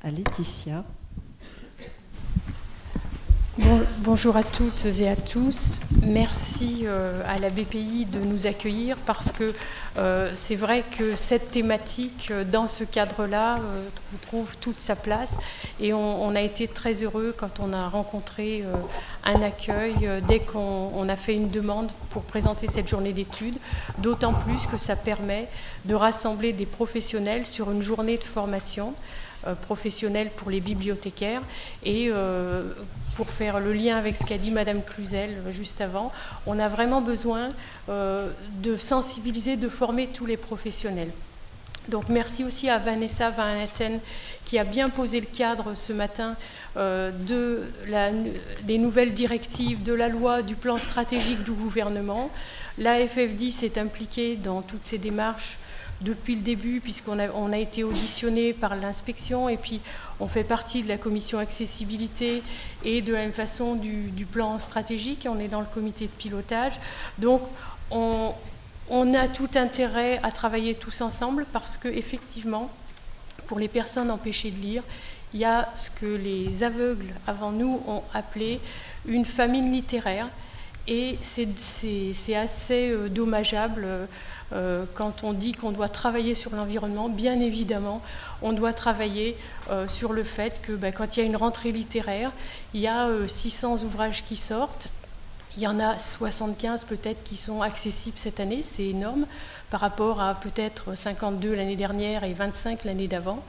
à Laetitia. Bonjour à toutes et à tous. Merci à la BPI de nous accueillir parce que c'est vrai que cette thématique, dans ce cadre-là, trouve toute sa place. Et on a été très heureux quand on a rencontré un accueil dès qu'on a fait une demande pour présenter cette journée d'études, d'autant plus que ça permet de rassembler des professionnels sur une journée de formation professionnelle pour les bibliothécaires. Et pour faire le lien avec ce qu'a dit Madame Cluzel juste avant, on a vraiment besoin de sensibiliser, de former tous les professionnels. Donc merci aussi à Vanessa Van Hatten qui a bien posé le cadre ce matin des nouvelles directives, de la loi, du plan stratégique du gouvernement. La FF10 est impliquée dans toutes ces démarches depuis le début, puisqu'on a été auditionné par l'inspection, et puis on fait partie de la commission accessibilité et de la même façon du plan stratégique, on est dans le comité de pilotage. Donc on a tout intérêt à travailler tous ensemble parce qu'effectivement, pour les personnes empêchées de lire, il y a ce que les aveugles avant nous ont appelé une famine littéraire, et c'est assez dommageable. Quand on dit qu'on doit travailler sur l'environnement, bien évidemment, on doit travailler sur le fait que quand il y a une rentrée littéraire, il y a 600 ouvrages qui sortent. Il y en a 75 peut-être qui sont accessibles cette année, c'est énorme, par rapport à peut-être 52 l'année dernière et 25 l'année d'avant.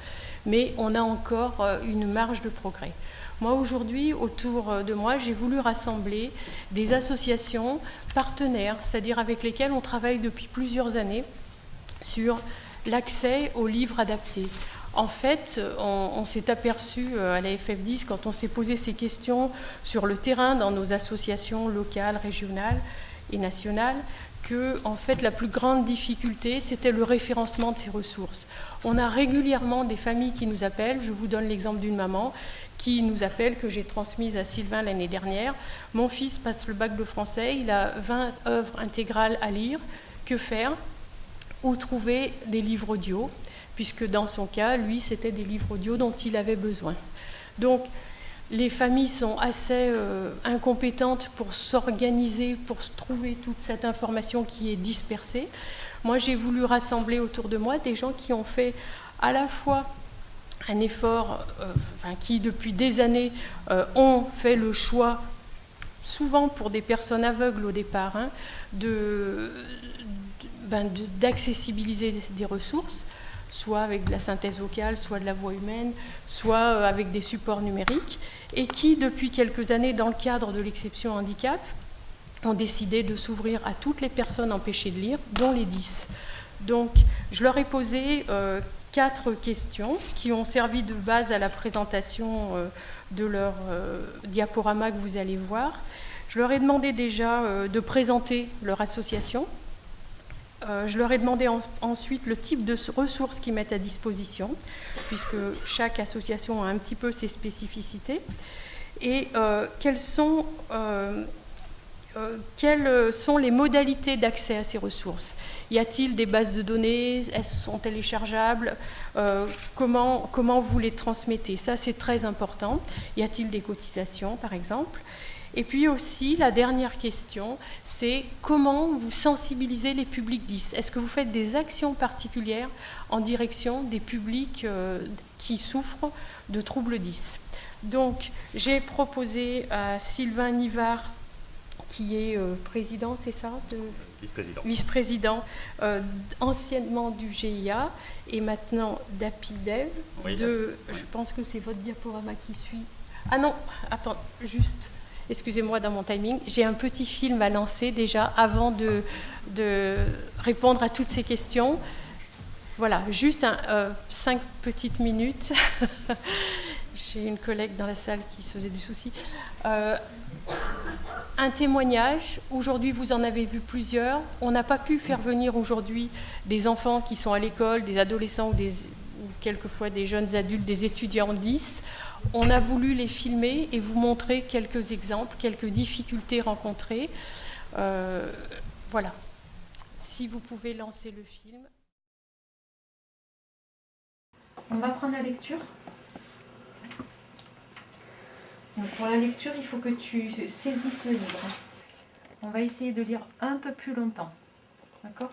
Mais on a encore une marge de progrès. Moi, aujourd'hui, autour de moi, j'ai voulu rassembler des associations partenaires, c'est-à-dire avec lesquelles on travaille depuis plusieurs années sur l'accès aux livres adaptés. En fait, on s'est aperçu à la FF10, quand on s'est posé ces questions sur le terrain dans nos associations locales, régionales et nationales, que en fait, la plus grande difficulté, c'était le référencement de ces ressources. On a régulièrement des familles qui nous appellent. Je vous donne l'exemple d'une maman qui nous appelle, que j'ai transmise à Sylvain l'année dernière. Mon fils passe le bac de français, il a 20 œuvres intégrales à lire. Que faire? Où trouver des livres audio? Puisque dans son cas, lui, c'était des livres audio dont il avait besoin. Donc, les familles sont assez incompétentes pour s'organiser, pour trouver toute cette information qui est dispersée. Moi, j'ai voulu rassembler autour de moi des gens qui ont fait à la fois un effort, qui depuis des années ont fait le choix, souvent pour des personnes aveugles au départ, d'accessibiliser des ressources, soit avec de la synthèse vocale, soit de la voix humaine, soit avec des supports numériques, et qui, depuis quelques années, dans le cadre de l'exception handicap, ont décidé de s'ouvrir à toutes les personnes empêchées de lire, dont les 10. Donc, je leur ai posé 4 questions qui ont servi de base à la présentation de leur diaporama que vous allez voir. Je leur ai demandé déjà de présenter leur association. Je leur ai demandé ensuite le type de ressources qu'ils mettent à disposition, puisque chaque association a un petit peu ses spécificités, et quelles sont les modalités d'accès à ces ressources. Y a-t-il des bases de données? Elles sont téléchargeables? Comment vous les transmettez? Ça, c'est très important. Y a-t-il des cotisations, par exemple? Et puis aussi, la dernière question, c'est comment vous sensibilisez les publics 10? Est-ce que vous faites des actions particulières en direction des publics qui souffrent de troubles 10? Donc, j'ai proposé à Sylvain Nivard, qui est président, c'est ça? Vice-président. Vice-président, anciennement du GIA et maintenant d'APIDEV. Oui. Je pense que c'est votre diaporama qui suit. Ah non, attends, juste... Excusez-moi dans mon timing, j'ai un petit film à lancer déjà avant de répondre à toutes ces questions. Voilà, juste 5 petites minutes. J'ai une collègue dans la salle qui se faisait du souci. Un témoignage, aujourd'hui vous en avez vu plusieurs. On n'a pas pu faire venir aujourd'hui des enfants qui sont à l'école, des adolescents ou quelquefois des jeunes adultes, des étudiants 10. On a voulu les filmer et vous montrer quelques exemples, quelques difficultés rencontrées. Voilà. Si vous pouvez lancer le film. On va prendre la lecture. Donc pour la lecture, il faut que tu saisisses le livre. On va essayer de lire un peu plus longtemps. D'accord?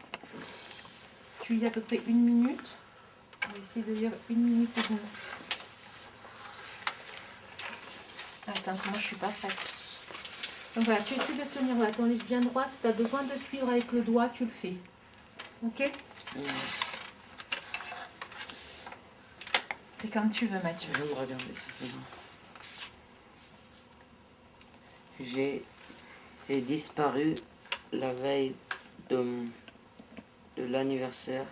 Tu lis à peu près 1 minute. On va essayer de lire 1 minute et demie. Attends, moi je suis pas prête. Donc voilà, tu essaies de tenir ton livre bien droit. Si tu as besoin de suivre avec le doigt, tu le fais. Ok? C'est comme tu veux, Mathieu. Je vais me regarder, ça fait bon. J'ai disparu la veille de l'anniversaire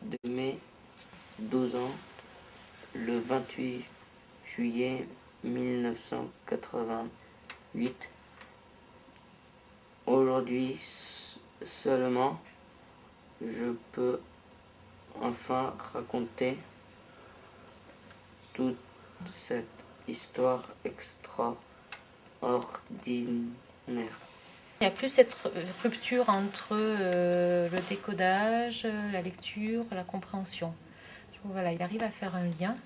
de mes 12 ans, le 28 juillet 1988. Aujourd'hui seulement, je peux enfin raconter toute cette histoire extraordinaire. Il n'y a plus cette rupture entre le décodage, la lecture, la compréhension. Voilà, il arrive à faire un lien.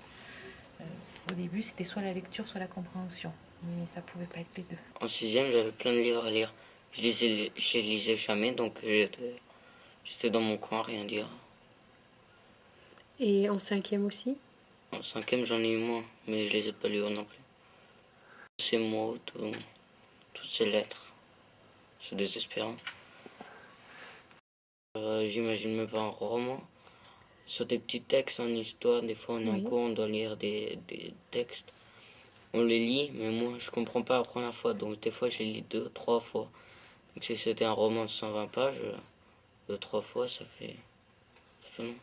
Au début, c'était soit la lecture, soit la compréhension. Mais ça pouvait pas être les deux. En sixième, j'avais plein de livres à lire. Je les lisais jamais, donc j'étais dans mon coin, rien dire. Et en cinquième aussi? En cinquième, j'en ai eu moins, mais je les ai pas lus non plus. Ces mots, toutes ces lettres, c'est désespérant. J'imagine même pas un roman. Sur des petits textes en histoire, des fois on est en cours, on doit lire des textes. On les lit, mais moi je comprends pas la première fois, donc des fois je les lis 2, 3 fois. Donc si c'était un roman de 120 pages, 2, 3 fois ça fait long.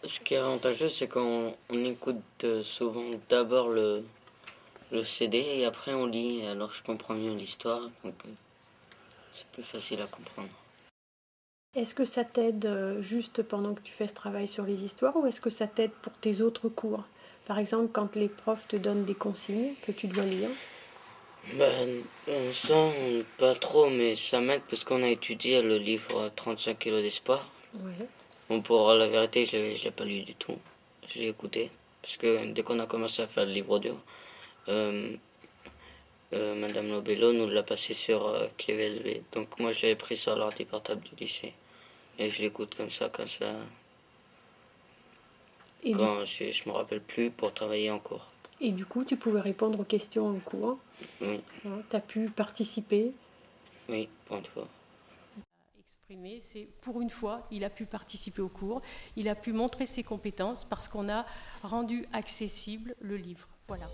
Ce qui est avantageux, c'est qu'on écoute souvent d'abord le CD et après on lit, alors je comprends mieux l'histoire, donc c'est plus facile à comprendre. Est-ce que ça t'aide juste pendant que tu fais ce travail sur les histoires ou est-ce que ça t'aide pour tes autres cours? Par exemple, quand les profs te donnent des consignes que tu dois lire? Ben, ça, pas trop, mais ça m'aide parce qu'on a étudié le livre 35 kilos d'espoir. Ouais. Bon, pour la vérité, je l'ai pas lu du tout. Je l'ai écouté. Parce que dès qu'on a commencé à faire le livre audio, Madame Lobello nous l'a passé sur clé USB. Donc moi, je l'avais pris sur l'ordi portable du lycée. Et je l'écoute comme ça, quand je me rappelle plus pour travailler en cours. Et du coup, tu pouvais répondre aux questions en cours. Oui. Tu as pu participer. Oui, pour une fois. Exprimer, c'est pour une fois, il a pu participer au cours, il a pu montrer ses compétences parce qu'on a rendu accessible le livre. Voilà.